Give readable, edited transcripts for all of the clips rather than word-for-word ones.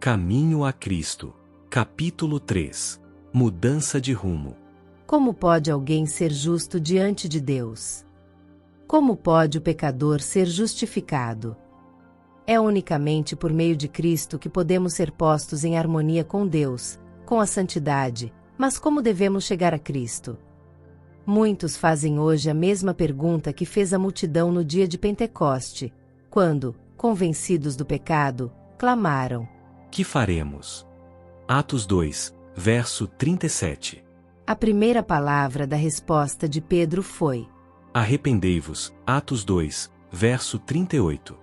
Caminho a Cristo. Capítulo 3. Mudança de rumo. Como pode alguém ser justo diante de Deus? Como pode o pecador ser justificado? É unicamente por meio de Cristo que podemos ser postos em harmonia com Deus, com a santidade. Mas como devemos chegar a Cristo? Muitos fazem hoje a mesma pergunta que fez a multidão no dia de Pentecoste, quando, convencidos do pecado, clamaram: Que faremos? Atos 2, verso 37. A primeira palavra da resposta de Pedro foi: Arrependei-vos. Atos 2, verso 38.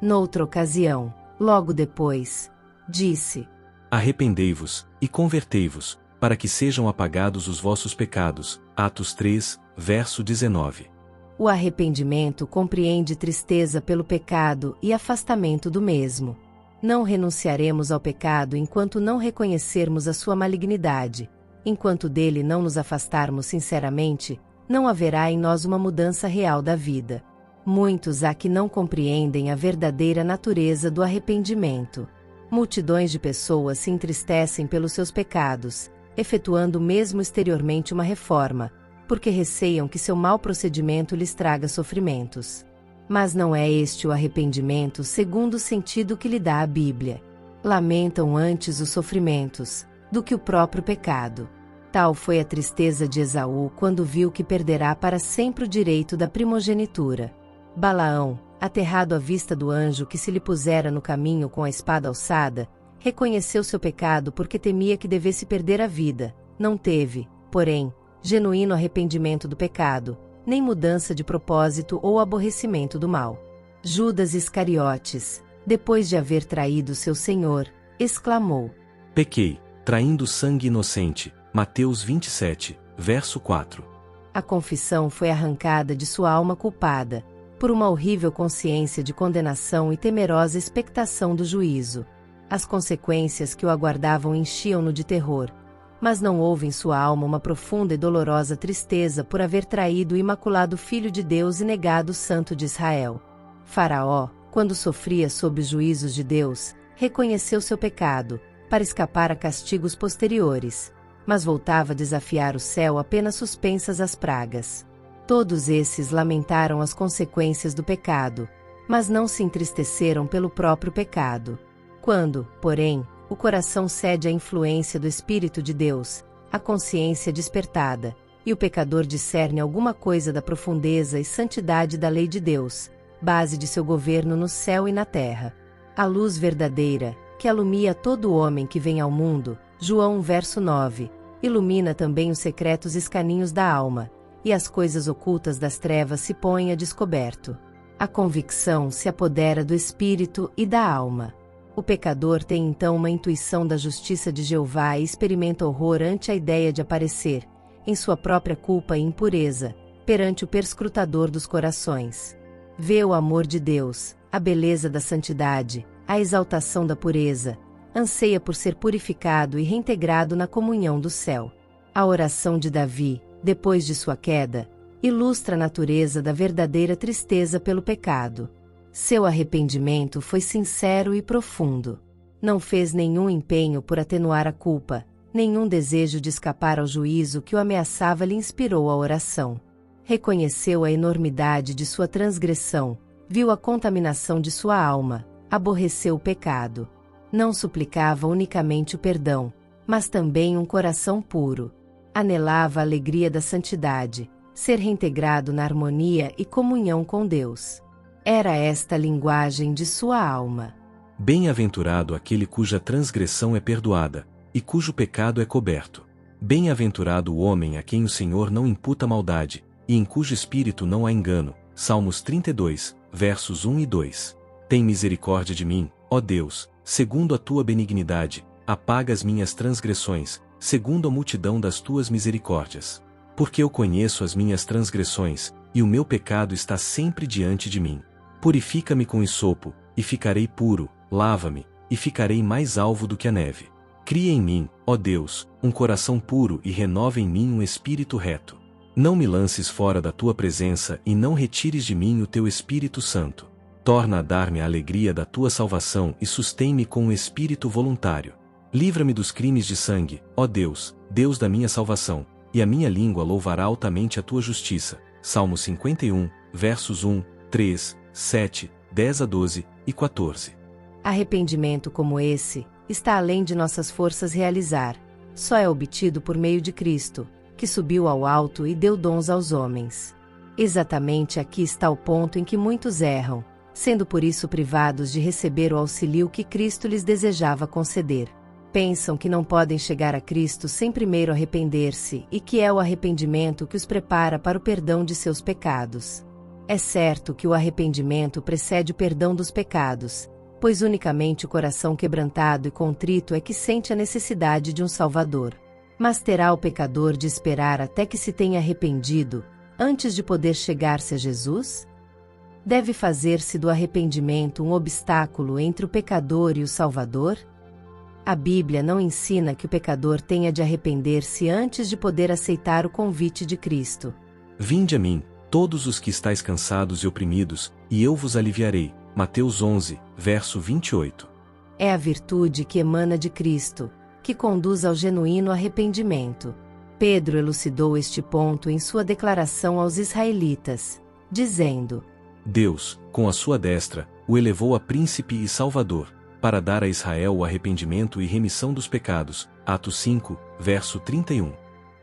Noutra ocasião, logo depois, disse: Arrependei-vos, e convertei-vos, para que sejam apagados os vossos pecados. Atos 3, verso 19. O arrependimento compreende tristeza pelo pecado e afastamento do mesmo. Não renunciaremos ao pecado enquanto não reconhecermos a sua malignidade. Enquanto dele não nos afastarmos sinceramente, não haverá em nós uma mudança real da vida. Muitos há que não compreendem a verdadeira natureza do arrependimento. Multidões de pessoas se entristecem pelos seus pecados, efetuando mesmo exteriormente uma reforma, porque receiam que seu mau procedimento lhes traga sofrimentos. Mas não é este o arrependimento segundo o sentido que lhe dá a Bíblia. Lamentam antes os sofrimentos, do que o próprio pecado. Tal foi a tristeza de Esaú quando viu que perderá para sempre o direito da primogenitura. Balaão, aterrado à vista do anjo que se lhe pusera no caminho com a espada alçada, reconheceu seu pecado porque temia que devesse perder a vida. Não teve, porém, genuíno arrependimento do pecado, nem mudança de propósito ou aborrecimento do mal. Judas Iscariotes, depois de haver traído seu Senhor, exclamou: Pequei, traindo sangue inocente. Mateus 27, verso 4. A confissão foi arrancada de sua alma culpada, por uma horrível consciência de condenação e temerosa expectação do juízo. As consequências que o aguardavam enchiam-no de terror, mas não houve em sua alma uma profunda e dolorosa tristeza por haver traído o imaculado Filho de Deus e negado o Santo de Israel. Faraó, quando sofria sob os juízos de Deus, reconheceu seu pecado, para escapar a castigos posteriores, mas voltava a desafiar o céu apenas suspensas as pragas. Todos esses lamentaram as consequências do pecado, mas não se entristeceram pelo próprio pecado. Quando, porém, o coração cede à influência do Espírito de Deus, a consciência despertada, e o pecador discerne alguma coisa da profundeza e santidade da lei de Deus, base de seu governo no céu e na terra. A luz verdadeira, que alumia todo homem que vem ao mundo, João verso 9, ilumina também os secretos escaninhos da alma, e as coisas ocultas das trevas se põem a descoberto. A convicção se apodera do espírito e da alma. O pecador tem então uma intuição da justiça de Jeová e experimenta horror ante a ideia de aparecer, em sua própria culpa e impureza, perante o perscrutador dos corações. Vê o amor de Deus, a beleza da santidade, a exaltação da pureza, anseia por ser purificado e reintegrado na comunhão do céu. A oração de Davi, depois de sua queda, ilustra a natureza da verdadeira tristeza pelo pecado. Seu arrependimento foi sincero e profundo. Não fez nenhum empenho por atenuar a culpa, nenhum desejo de escapar ao juízo que o ameaçava lhe inspirou a oração. Reconheceu a enormidade de sua transgressão, viu a contaminação de sua alma, aborreceu o pecado. Não suplicava unicamente o perdão, mas também um coração puro. Anelava a alegria da santidade, ser reintegrado na harmonia e comunhão com Deus. Era esta a linguagem de sua alma. Bem-aventurado aquele cuja transgressão é perdoada, e cujo pecado é coberto. Bem-aventurado o homem a quem o Senhor não imputa maldade, e em cujo espírito não há engano. Salmos 32, versos 1 e 2. Tem misericórdia de mim, ó Deus, segundo a tua benignidade, apaga as minhas transgressões, segundo a multidão das tuas misericórdias. Porque eu conheço as minhas transgressões, e o meu pecado está sempre diante de mim. Purifica-me com hisopo, e ficarei puro, lava-me, e ficarei mais alvo do que a neve. Cria em mim, ó Deus, um coração puro e renova em mim um espírito reto. Não me lances fora da tua presença e não retires de mim o teu Espírito Santo. Torna a dar-me a alegria da tua salvação e sustém-me com um espírito voluntário. Livra-me dos crimes de sangue, ó Deus, Deus da minha salvação, e a minha língua louvará altamente a tua justiça. Salmo 51, versos 1, 3, 7, 10 a 12 e 14. Arrependimento como esse está além de nossas forças realizar. Só é obtido por meio de Cristo, que subiu ao alto e deu dons aos homens. Exatamente aqui está o ponto em que muitos erram, sendo por isso privados de receber o auxílio que Cristo lhes desejava conceder. Pensam que não podem chegar a Cristo sem primeiro arrepender-se e que é o arrependimento que os prepara para o perdão de seus pecados. É certo que o arrependimento precede o perdão dos pecados, pois unicamente o coração quebrantado e contrito é que sente a necessidade de um Salvador. Mas terá o pecador de esperar até que se tenha arrependido, antes de poder chegar-se a Jesus? Deve fazer-se do arrependimento um obstáculo entre o pecador e o Salvador? A Bíblia não ensina que o pecador tenha de arrepender-se antes de poder aceitar o convite de Cristo. Vinde a mim, todos os que estáis cansados e oprimidos, e eu vos aliviarei. Mateus 11, verso 28. É a virtude que emana de Cristo, que conduz ao genuíno arrependimento. Pedro elucidou este ponto em sua declaração aos israelitas, dizendo: Deus, com a sua destra, o elevou a príncipe e salvador, para dar a Israel o arrependimento e remissão dos pecados. Atos 5, verso 31.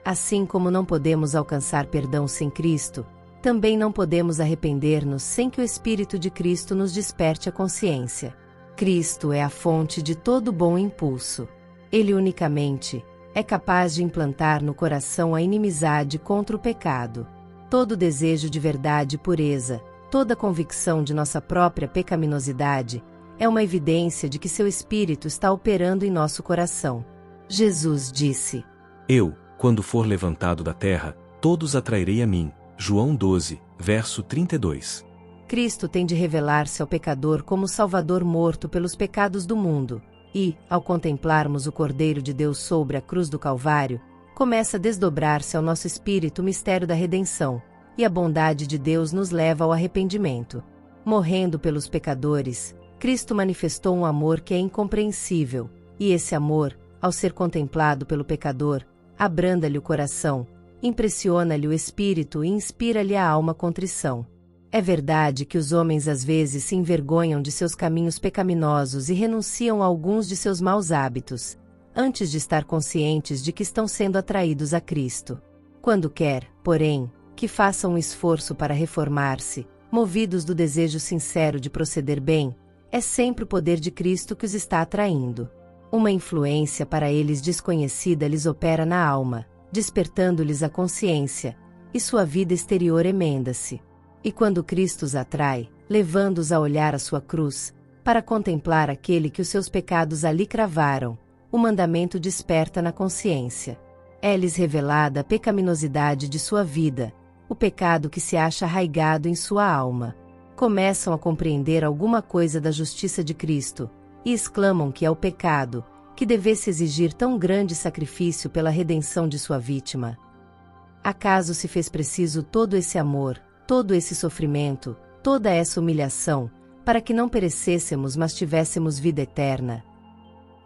Assim como não podemos alcançar perdão sem Cristo, também não podemos arrepender-nos sem que o Espírito de Cristo nos desperte a consciência. Cristo é a fonte de todo bom impulso. Ele unicamente é capaz de implantar no coração a inimizade contra o pecado. Todo desejo de verdade e pureza, toda convicção de nossa própria pecaminosidade, é uma evidência de que seu Espírito está operando em nosso coração. Jesus disse: Eu, quando for levantado da terra, todos atrairei a mim. João 12, verso 32. Cristo tem de revelar-se ao pecador como Salvador morto pelos pecados do mundo, e, ao contemplarmos o Cordeiro de Deus sobre a cruz do Calvário, começa a desdobrar-se ao nosso espírito o mistério da redenção, e a bondade de Deus nos leva ao arrependimento. Morrendo pelos pecadores, Cristo manifestou um amor que é incompreensível, e esse amor, ao ser contemplado pelo pecador, abranda-lhe o coração, impressiona-lhe o espírito e inspira-lhe a alma contrição. É verdade que os homens às vezes se envergonham de seus caminhos pecaminosos e renunciam a alguns de seus maus hábitos, antes de estar conscientes de que estão sendo atraídos a Cristo. Quando quer, porém, que façam um esforço para reformar-se, movidos do desejo sincero de proceder bem, é sempre o poder de Cristo que os está atraindo. Uma influência para eles desconhecida lhes opera na alma, despertando-lhes a consciência, e sua vida exterior emenda-se. E quando Cristo os atrai, levando-os a olhar a sua cruz, para contemplar aquele que os seus pecados ali cravaram, o mandamento desperta na consciência. É-lhes revelada a pecaminosidade de sua vida, o pecado que se acha arraigado em sua alma. Começam a compreender alguma coisa da justiça de Cristo, e exclamam que é o pecado, que devesse exigir tão grande sacrifício pela redenção de sua vítima. Acaso se fez preciso todo esse amor, todo esse sofrimento, toda essa humilhação, para que não perecêssemos mas tivéssemos vida eterna?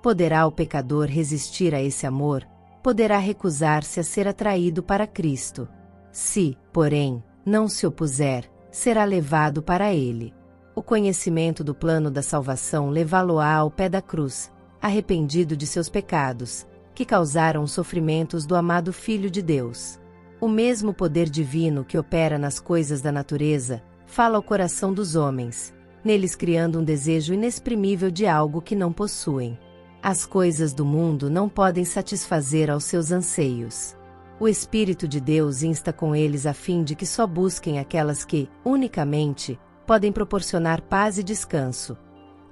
Poderá o pecador resistir a esse amor? Poderá recusar-se a ser atraído para Cristo? Se, porém, não se opuser, será levado para ele. O conhecimento do plano da salvação levá-lo-á ao pé da cruz, arrependido de seus pecados, que causaram os sofrimentos do amado Filho de Deus. O mesmo poder divino que opera nas coisas da natureza, fala ao coração dos homens, neles criando um desejo inexprimível de algo que não possuem. As coisas do mundo não podem satisfazer aos seus anseios. O Espírito de Deus insta com eles a fim de que só busquem aquelas que, unicamente, podem proporcionar paz e descanso.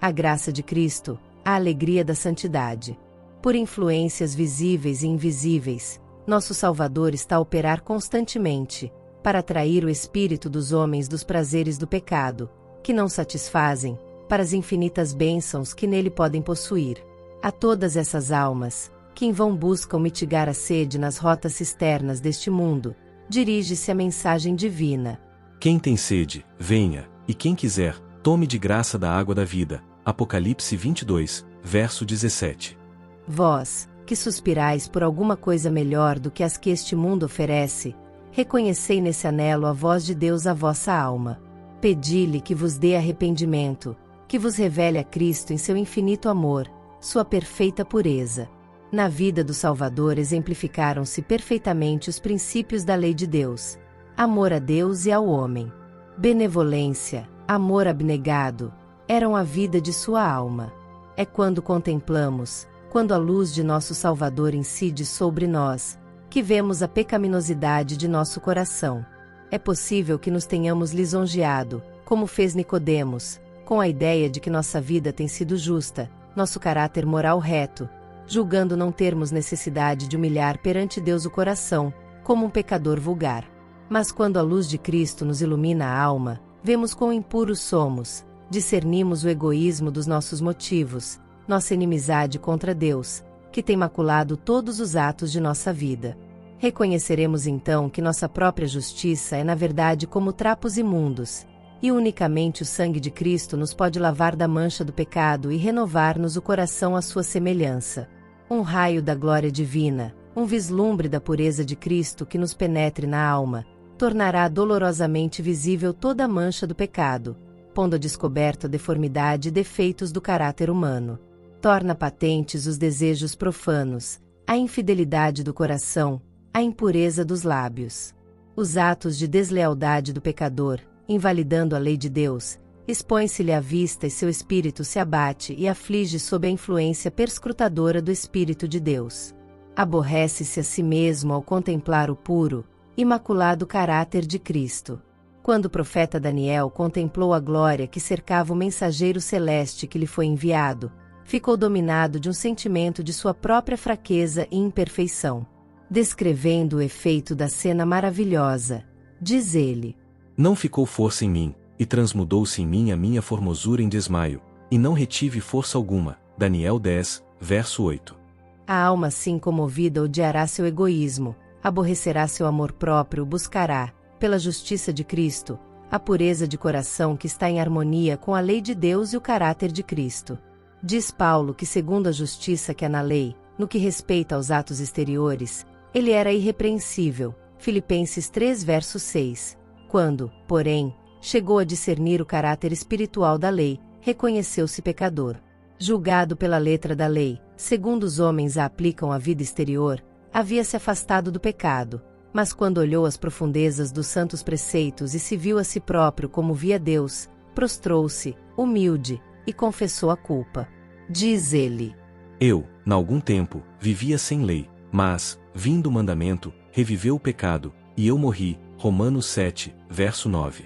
A graça de Cristo, a alegria da santidade. Por influências visíveis e invisíveis, nosso Salvador está a operar constantemente, para atrair o espírito dos homens dos prazeres do pecado, que não satisfazem, para as infinitas bênçãos que nele podem possuir. A todas essas almas, que em vão buscam mitigar a sede nas rotas cisternas deste mundo, dirige-se a mensagem divina. Quem tem sede, venha, e quem quiser, Tome de graça da água da vida. Apocalipse 22, verso 17. Vós, que suspirais por alguma coisa melhor do que as que este mundo oferece, reconhecei nesse anelo a voz de Deus a vossa alma. Pedi-lhe que vos dê arrependimento, que vos revele a Cristo em seu infinito amor, sua perfeita pureza. Na vida do Salvador exemplificaram-se perfeitamente os princípios da lei de Deus: amor a Deus e ao homem. Benevolência, amor abnegado, eram a vida de sua alma. É quando contemplamos, quando a luz de nosso Salvador incide sobre nós, que vemos a pecaminosidade de nosso coração. É possível que nos tenhamos lisonjeado, como fez Nicodemos, com a ideia de que nossa vida tem sido justa, nosso caráter moral reto, julgando não termos necessidade de humilhar perante Deus o coração, como um pecador vulgar. Mas quando a luz de Cristo nos ilumina a alma, vemos quão impuros somos, discernimos o egoísmo dos nossos motivos, nossa inimizade contra Deus, que tem maculado todos os atos de nossa vida. Reconheceremos então que nossa própria justiça é na verdade como trapos imundos, e unicamente o sangue de Cristo nos pode lavar da mancha do pecado e renovar-nos o coração à sua semelhança. Um raio da glória divina, um vislumbre da pureza de Cristo que nos penetre na alma, tornará dolorosamente visível toda a mancha do pecado, pondo a descoberto a deformidade e defeitos do caráter humano. Torna patentes os desejos profanos, a infidelidade do coração, a impureza dos lábios. Os atos de deslealdade do pecador, invalidando a lei de Deus, expõe-se-lhe à vista e seu espírito se abate e aflige sob a influência perscrutadora do Espírito de Deus. Aborrece-se a si mesmo ao contemplar o puro, imaculado caráter de Cristo. Quando o profeta Daniel contemplou a glória que cercava o mensageiro celeste que lhe foi enviado, ficou dominado de um sentimento de sua própria fraqueza e imperfeição. Descrevendo o efeito da cena maravilhosa, diz ele: Não ficou força em mim, e transmudou-se em mim a minha formosura em desmaio, e não retive força alguma. Daniel 10, verso 8. A alma assim comovida odiará seu egoísmo, aborrecerá seu amor próprio, buscará, pela justiça de Cristo, a pureza de coração que está em harmonia com a lei de Deus e o caráter de Cristo. Diz Paulo que segundo a justiça que há na lei, no que respeita aos atos exteriores, ele era irrepreensível, Filipenses 3 verso 6. Quando, porém, chegou a discernir o caráter espiritual da lei, reconheceu-se pecador. Julgado pela letra da lei, segundo os homens a aplicam à vida exterior, havia se afastado do pecado, mas quando olhou as profundezas dos santos preceitos e se viu a si próprio como via Deus, prostrou-se, humilde, e confessou a culpa. Diz ele: Eu, na algum tempo, vivia sem lei, mas, vindo o mandamento, reviveu o pecado, e eu morri. Romanos 7, verso 9.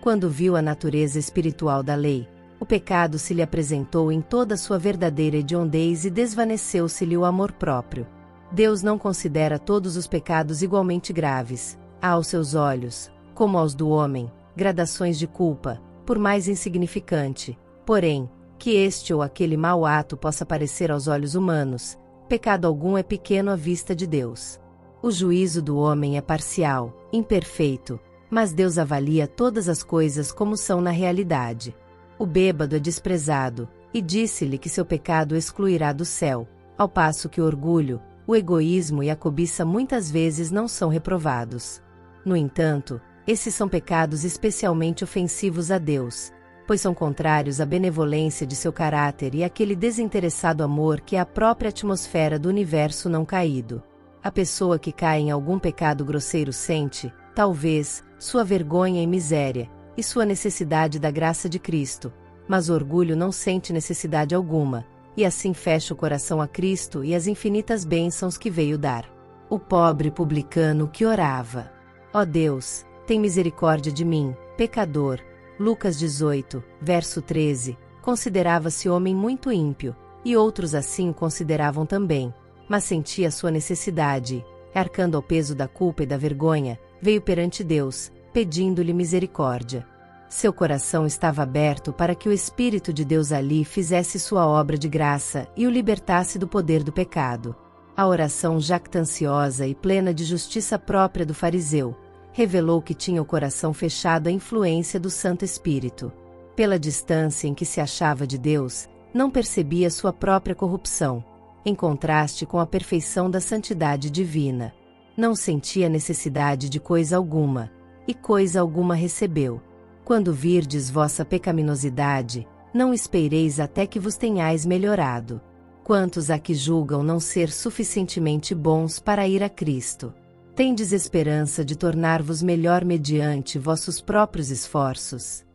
Quando viu a natureza espiritual da lei, o pecado se lhe apresentou em toda a sua verdadeira hediondez e desvaneceu-se-lhe o amor próprio. Deus não considera todos os pecados igualmente graves. Há aos seus olhos, como aos do homem, gradações de culpa, por mais insignificante, porém, que este ou aquele mau ato possa parecer aos olhos humanos, pecado algum é pequeno à vista de Deus. O juízo do homem é parcial, imperfeito, mas Deus avalia todas as coisas como são na realidade. O bêbado é desprezado, e disse-lhe que seu pecado excluirá do céu, ao passo que o orgulho, o egoísmo e a cobiça muitas vezes não são reprovados. No entanto, esses são pecados especialmente ofensivos a Deus, pois são contrários à benevolência de seu caráter e àquele desinteressado amor que é a própria atmosfera do universo não caído. A pessoa que cai em algum pecado grosseiro sente, talvez, sua vergonha e miséria, e sua necessidade da graça de Cristo, mas o orgulho não sente necessidade alguma, e assim fecha o coração a Cristo e as infinitas bênçãos que veio dar. O pobre publicano que orava: Ó Deus, tem misericórdia de mim, pecador. Lucas 18, verso 13, considerava-se homem muito ímpio, e outros assim o consideravam também, mas sentia sua necessidade, e, arcando ao peso da culpa e da vergonha, veio perante Deus, pedindo-lhe misericórdia. Seu coração estava aberto para que o Espírito de Deus ali fizesse sua obra de graça e o libertasse do poder do pecado. A oração jactanciosa e plena de justiça própria do fariseu revelou que tinha o coração fechado à influência do Santo Espírito. Pela distância em que se achava de Deus, não percebia sua própria corrupção, em contraste com a perfeição da santidade divina. Não sentia necessidade de coisa alguma, e coisa alguma recebeu. Quando virdes vossa pecaminosidade, não espereis até que vos tenhais melhorado. Quantos aqui julgam não ser suficientemente bons para ir a Cristo? Tendes esperança de tornar-vos melhor mediante vossos próprios esforços?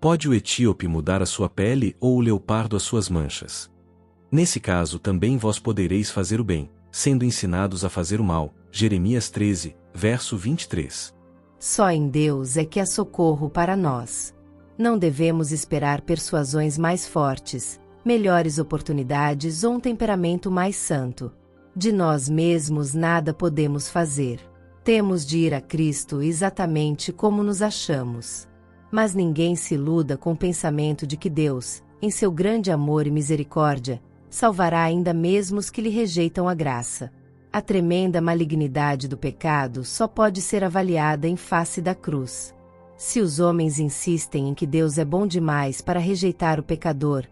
Pode o etíope mudar a sua pele ou o leopardo as suas manchas? Nesse caso também vós podereis fazer o bem, sendo ensinados a fazer o mal. Jeremias 13, verso 23. Só em Deus é que há socorro para nós. Não devemos esperar persuasões mais fortes, melhores oportunidades ou um temperamento mais santo. De nós mesmos nada podemos fazer. Temos de ir a Cristo exatamente como nos achamos. Mas ninguém se iluda com o pensamento de que Deus, em seu grande amor e misericórdia, salvará ainda mesmo os que lhe rejeitam a graça. A tremenda malignidade do pecado só pode ser avaliada em face da cruz. Se os homens insistem em que Deus é bom demais para rejeitar o pecador,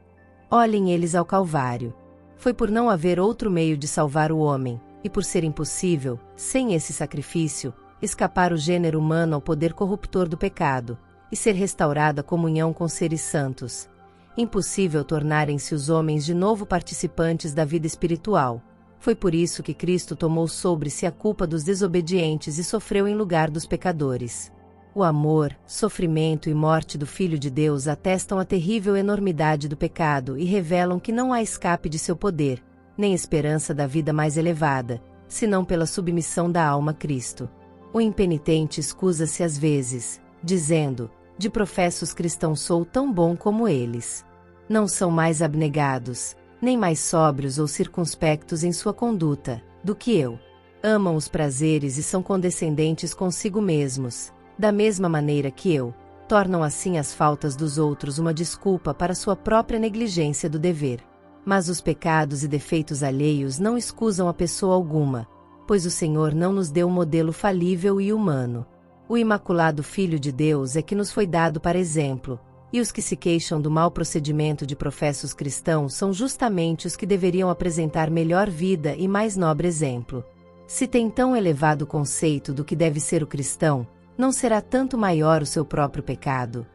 olhem eles ao Calvário. Foi por não haver outro meio de salvar o homem, e por ser impossível, sem esse sacrifício, escapar o gênero humano ao poder corruptor do pecado, e ser restaurada a comunhão com seres santos. Impossível tornarem-se os homens de novo participantes da vida espiritual. Foi por isso que Cristo tomou sobre si a culpa dos desobedientes e sofreu em lugar dos pecadores. O amor, sofrimento e morte do Filho de Deus atestam a terrível enormidade do pecado e revelam que não há escape de seu poder, nem esperança da vida mais elevada, senão pela submissão da alma a Cristo. O impenitente escusa-se às vezes, dizendo: de professos cristãos sou tão bom como eles. Não são mais abnegados, nem mais sóbrios ou circunspectos em sua conduta, do que eu. Amam os prazeres e são condescendentes consigo mesmos, da mesma maneira que eu. Tornam assim as faltas dos outros uma desculpa para sua própria negligência do dever. Mas os pecados e defeitos alheios não excusam a pessoa alguma, pois o Senhor não nos deu um modelo falível e humano. O imaculado Filho de Deus é que nos foi dado para exemplo, e os que se queixam do mau procedimento de professos cristãos são justamente os que deveriam apresentar melhor vida e mais nobre exemplo. Se tem tão elevado conceito do que deve ser o cristão, não será tanto maior o seu próprio pecado?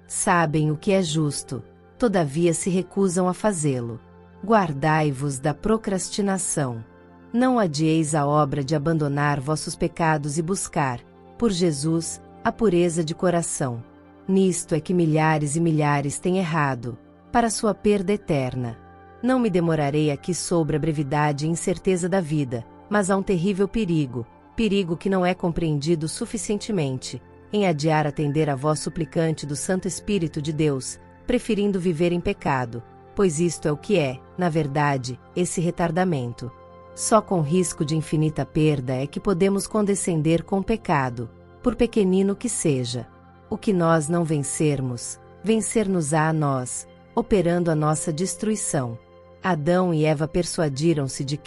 Sabem o que é justo, todavia se recusam a fazê-lo. Guardai-vos da procrastinação. Não adieis a obra de abandonar vossos pecados e buscar, por Jesus, a pureza de coração. Nisto é que milhares e milhares têm errado, para sua perda eterna. Não me demorarei aqui sobre a brevidade e incerteza da vida, mas há um terrível perigo que não é compreendido suficientemente, em adiar atender a voz suplicante do Santo Espírito de Deus, preferindo viver em pecado, pois isto é o que é, na verdade, esse retardamento. Só com risco de infinita perda é que podemos condescender com o pecado, por pequenino que seja. O que nós não vencermos, vencer-nos-á a nós, operando a nossa destruição. Adão e Eva persuadiram-se de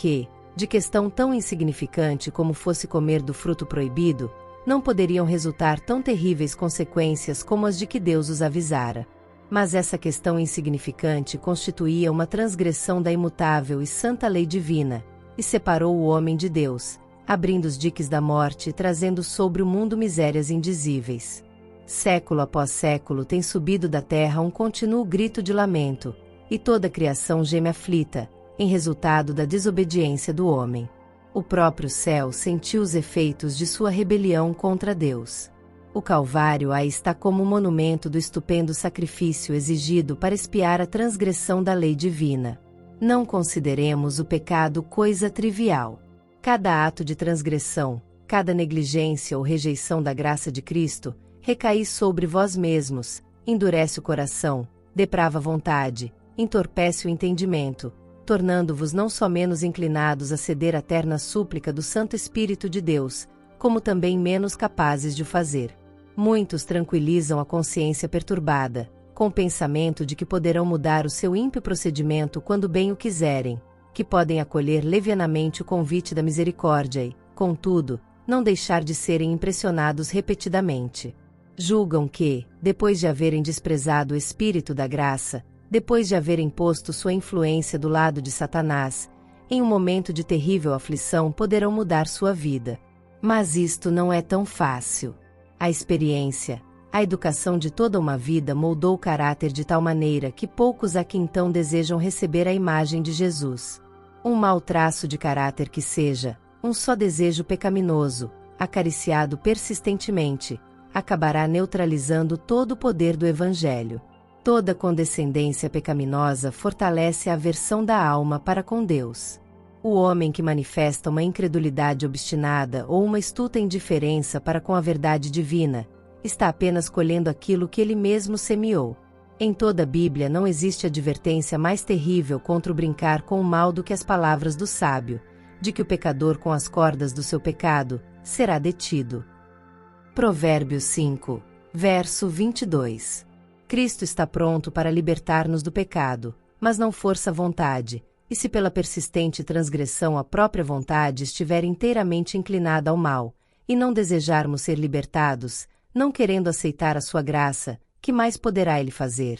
questão tão insignificante como fosse comer do fruto proibido, não poderiam resultar tão terríveis consequências como as de que Deus os avisara. Mas essa questão insignificante constituía uma transgressão da imutável e santa lei divina, e separou o homem de Deus, abrindo os diques da morte e trazendo sobre o mundo misérias indizíveis. Século após século tem subido da terra um contínuo grito de lamento, e toda a criação geme aflita, em resultado da desobediência do homem. O próprio céu sentiu os efeitos de sua rebelião contra Deus. O Calvário aí está como monumento do estupendo sacrifício exigido para expiar a transgressão da lei divina. Não consideremos o pecado coisa trivial. Cada ato de transgressão, cada negligência ou rejeição da graça de Cristo, recai sobre vós mesmos, endurece o coração, deprava a vontade, entorpece o entendimento, tornando-vos não só menos inclinados a ceder à terna súplica do Santo Espírito de Deus, como também menos capazes de o fazer. Muitos tranquilizam a consciência perturbada, com o pensamento de que poderão mudar o seu ímpio procedimento quando bem o quiserem, que podem acolher levianamente o convite da misericórdia e, contudo, não deixar de serem impressionados repetidamente. Julgam que, depois de haverem desprezado o Espírito da graça, depois de haverem posto sua influência do lado de Satanás, em um momento de terrível aflição poderão mudar sua vida. Mas isto não é tão fácil. A experiência, a educação de toda uma vida moldou o caráter de tal maneira que poucos aqui então desejam receber a imagem de Jesus. Um mau traço de caráter que seja, um só desejo pecaminoso, acariciado persistentemente, acabará neutralizando todo o poder do Evangelho. Toda condescendência pecaminosa fortalece a aversão da alma para com Deus. O homem que manifesta uma incredulidade obstinada ou uma astuta indiferença para com a verdade divina, está apenas colhendo aquilo que ele mesmo semeou. Em toda a Bíblia não existe advertência mais terrível contra o brincar com o mal do que as palavras do sábio, de que o pecador com as cordas do seu pecado será detido. Provérbios 5, verso 22. Cristo está pronto para libertar-nos do pecado, mas não força a vontade, e se pela persistente transgressão a própria vontade estiver inteiramente inclinada ao mal, e não desejarmos ser libertados, não querendo aceitar a sua graça, que mais poderá ele fazer?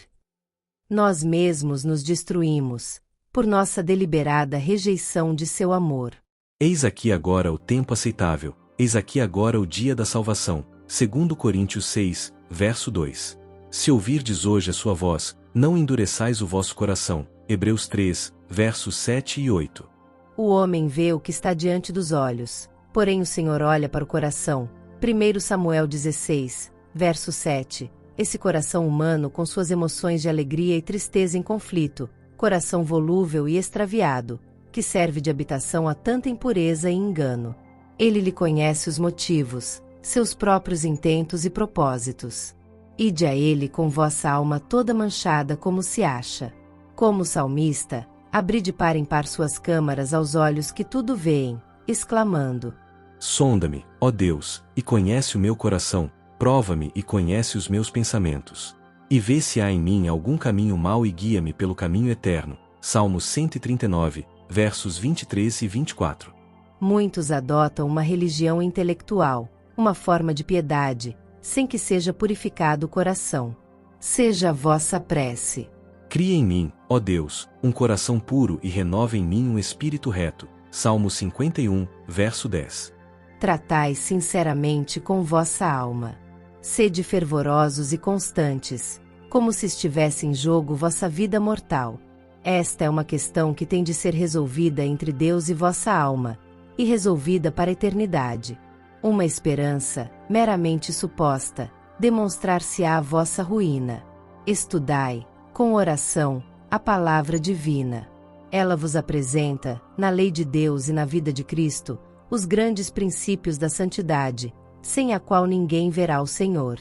Nós mesmos nos destruímos, por nossa deliberada rejeição de seu amor. Eis aqui agora o tempo aceitável, eis aqui agora o dia da salvação. 2 Coríntios 6, verso 2. Se ouvirdes hoje a sua voz, não endureçais o vosso coração. Hebreus 3, versos 7 e 8. O homem vê o que está diante dos olhos, porém o Senhor olha para o coração. 1 Samuel 16, verso 7. Esse coração humano com suas emoções de alegria e tristeza em conflito, coração volúvel e extraviado, que serve de habitação a tanta impureza e engano. Ele lhe conhece os motivos, seus próprios intentos e propósitos. Ide a ele com vossa alma toda manchada como se acha. Como salmista, abri de par em par suas câmaras aos olhos que tudo veem, exclamando: Sonda-me, ó Deus, e conhece o meu coração, prova-me e conhece os meus pensamentos. E vê se há em mim algum caminho mau e guia-me pelo caminho eterno. Salmos 139, versos 23 e 24. Muitos adotam uma religião intelectual, uma forma de piedade, sem que seja purificado o coração. Seja a vossa prece: Cria em mim, ó Deus, um coração puro e renova em mim um espírito reto. Salmo 51, verso 10. Tratai sinceramente com vossa alma. Sede fervorosos e constantes, como se estivesse em jogo vossa vida mortal. Esta é uma questão que tem de ser resolvida entre Deus e vossa alma, e resolvida para a eternidade. Uma esperança, meramente suposta, demonstrar-se-á a vossa ruína. Estudai, com oração, a palavra divina. Ela vos apresenta, na lei de Deus e na vida de Cristo, os grandes princípios da santidade, sem a qual ninguém verá o Senhor.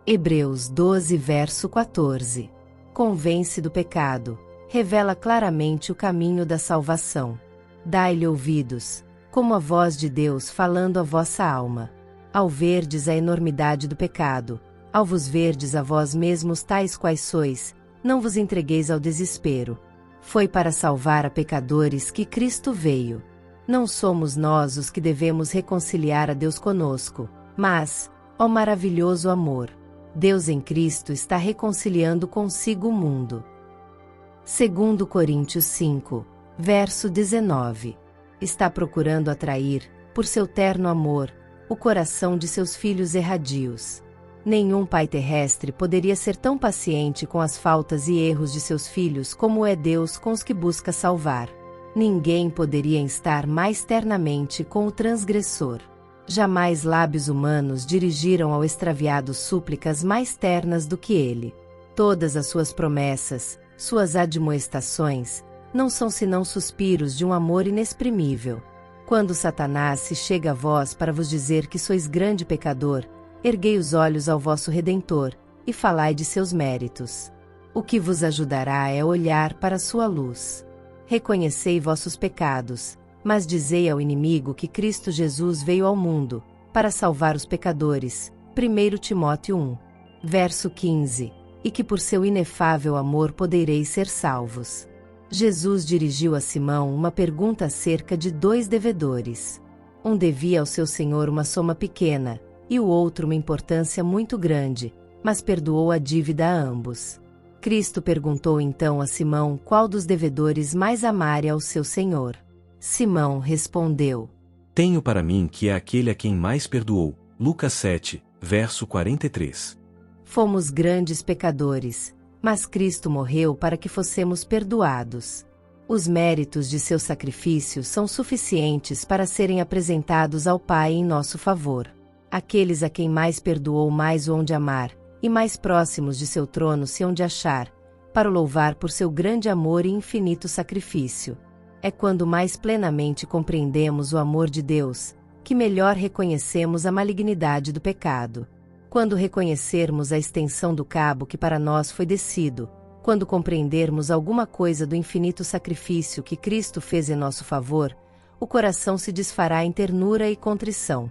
Hebreus 12, verso 14. Convence do pecado, revela claramente o caminho da salvação. Dai-lhe ouvidos, como a voz de Deus falando à vossa alma. Ao verdes a enormidade do pecado, ao vos verdes a vós mesmos tais quais sois, não vos entregueis ao desespero. Foi para salvar a pecadores que Cristo veio. Não somos nós os que devemos reconciliar a Deus conosco, mas, ó maravilhoso amor, Deus em Cristo está reconciliando consigo o mundo. 2 Coríntios 5, verso 19. Está procurando atrair, por seu terno amor, o coração de seus filhos erradios. Nenhum pai terrestre poderia ser tão paciente com as faltas e erros de seus filhos como é Deus com os que busca salvar. Ninguém poderia estar mais ternamente com o transgressor. Jamais lábios humanos dirigiram ao extraviado súplicas mais ternas do que ele. Todas as suas promessas, suas admoestações, não são senão suspiros de um amor inexprimível. Quando Satanás se chega a vós para vos dizer que sois grande pecador, erguei os olhos ao vosso Redentor, e falai de seus méritos. O que vos ajudará é olhar para a sua luz. Reconhecei vossos pecados, mas dizei ao inimigo que Cristo Jesus veio ao mundo, para salvar os pecadores. 1 Timóteo 1, verso 15, e que por seu inefável amor podereis ser salvos. Jesus dirigiu a Simão uma pergunta acerca de 2 devedores. Um devia ao seu senhor uma soma pequena, e o outro uma importância muito grande, mas perdoou a dívida a ambos. Cristo perguntou então a Simão qual dos devedores mais amara ao seu Senhor. Simão respondeu: Tenho para mim que é aquele a quem mais perdoou. Lucas 7, verso 43. Fomos grandes pecadores, mas Cristo morreu para que fossemos perdoados. Os méritos de seu sacrifício são suficientes para serem apresentados ao Pai em nosso favor. Aqueles a quem mais perdoou mais o hão de amar, e mais próximos de seu trono se hão de achar, para o louvar por seu grande amor e infinito sacrifício. É quando mais plenamente compreendemos o amor de Deus, que melhor reconhecemos a malignidade do pecado. Quando reconhecermos a extensão do cabo que para nós foi descido, quando compreendermos alguma coisa do infinito sacrifício que Cristo fez em nosso favor, o coração se desfará em ternura e contrição.